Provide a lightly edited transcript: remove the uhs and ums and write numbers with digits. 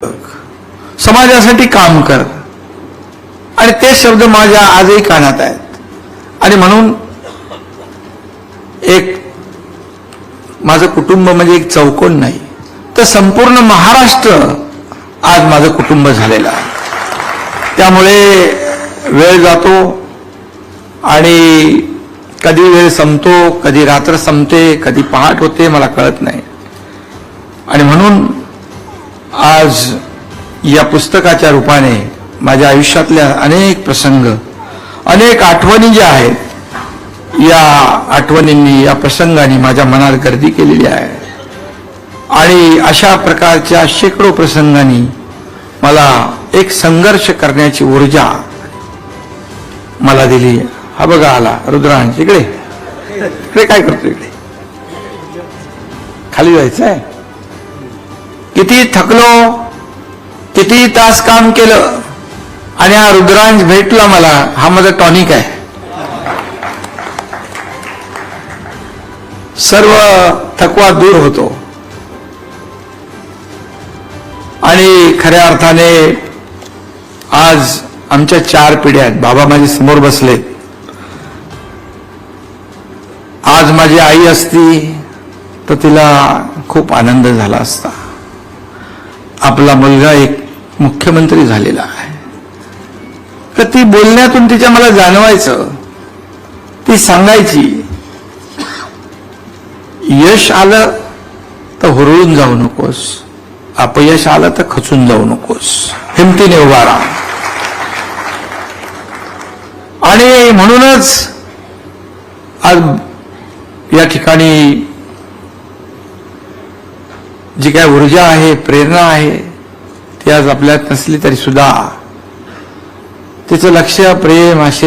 समाजासाठी काम कर, आणि ते शब्द माझ्या आजही कानात आहेत. आणि म्हणून एक माझं कुटुंब म्हणजे एक चौकोन नाही, तर संपूर्ण महाराष्ट्र आज माझं कुटुंब झालेलं आहे. त्यामुळे वेळ जातो आणि कधी वेळ संपतो, कधी रात्र संपते, कधी पहाट होते, मला कळत नाही. आणि म्हणून आज या पुस्तकाच्या रूपाने माझ्या आयुष्यातल्या अनेक प्रसंग, अनेक आठवणी ज्या आहेत, या आठवणींनी, या प्रसंगांनी माझ्या मनात गर्दी केलेली आहे. आणि अशा प्रकारच्या शेकडो प्रसंगांनी मला एक संघर्ष करण्याची ऊर्जा मला दिली. हा बघा आला रुद्रांश, इकडे इकडे काय करतो, इकडे खाली जायचं आहे. किती थकलो, किती तास काम केलं, आणि हा रुद्रांश भेटला मला. हा माझा टॉनिक आहे. सर्व थकवा दूर होतो. आणि खऱ्या अर्थाने आज आमच्या 4 पिढ्या आहेत. बाबा माझे समोर बसलेत. आज माझी आई असती तर तिला खूप आनंद झाला असता. आपला मुलगा एक मुख्यमंत्री झालेला आहे. तर ती बोलण्यातून तिच्या मला जाणवायचं. ती सांगायची, यश आलं तर हुरळून जाऊ नकोस, अपयश आलं तर खचून जाऊ नकोस, हिमतीने उभा राहा. आणि म्हणूनच आज या ठिकाणी जी काय ऊर्जा आहे, प्रेरणा आहे, ती आज आपल्यात नसली तरी सुद्धा तिचं लक्ष, प्रेम, आशीर्वाद